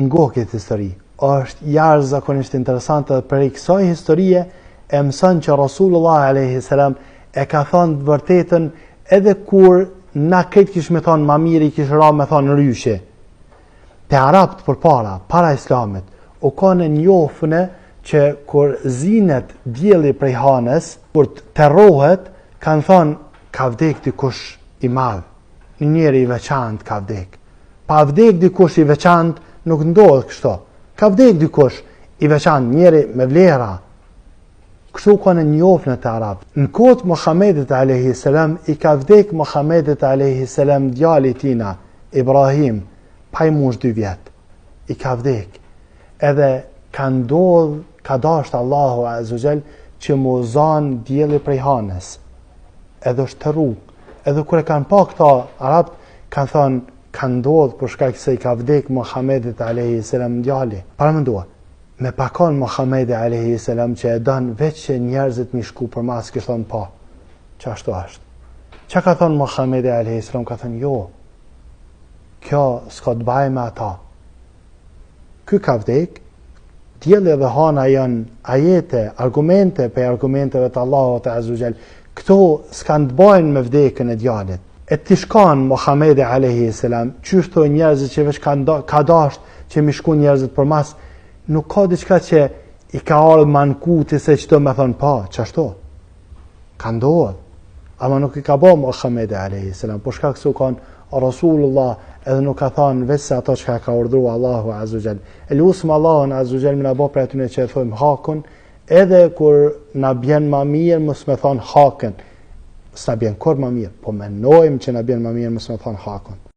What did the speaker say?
ngohë këtë histori. Është jashtëzakonisht interesante dhe për kësaj historie e mëson që Rasulullah a.s. e ka thonë të vërtetën edhe kur na këtë kishë me thonë ma mirë, i kishë ra me thonë ryshe. Te Arabt para Islamit, u kanë njofëne që kur zinet dielli prej hanës, kur të rrohet, kanë thonë ka vdek dikush i madh, një njeri i veçantë ka vdek. Pa vdek dikush i veçantë nuk ndodh kështu. Ka vdek dikush i veçantë, njeri me vlera. Kështu kanë njofëne të Arabt. Në kohët Muhamedit a.s. i ka vdek Muhamedit a.s. djali tina, Ibrahim, pa i mush 2 vjet. I ka vdek. Edhe ka dasht Allahu azza që mu zan dielli prej hanës. Edhe është të rrugë. Edhe kur e kanë pa këta Arabt, kanë thonë, kanë ndodhë për shkak se i ka vdek Muhamedit a.s. djali. Paramendua, me pakon Muhamedi a.s. që e dan veç që njerëzit mi shku për mas, kështë thonë pa. Që ashtu ashtë. Që ka thonë Muhamedi a.s. ka thonë jo. Kjo s'ka të baj me ata. Ky ka vdek, dielli dhe hana janë ajete, argumente për argumenteve të Allahut azza wa jall. Këto s'kan të bajnë me vdekën e djalit. E të shkan Muhamedi a.s. Qështu njerëzit që veç ka dasht që mi shku njerëzit për mas, nuk ka diçka që i ka ardhë mankuti se qëto me thonë pa, qashtu. Ka ndodhë. Ama nuk i ka bo Muhamedi a.s. Po shka kësu kanë Rasulullah edhe nuk ka thonë veç se ato që ka urdhru Allahu azza wa jall. E lusëm Allahun azza wa jall me na bo për atyne që e thojmë hakun, edhe kur na bjen ma mirë mos me thonë hakën. S'na bjen kur ma mirë, po menojmë që na bjen ma mirë mos me thonë hakun.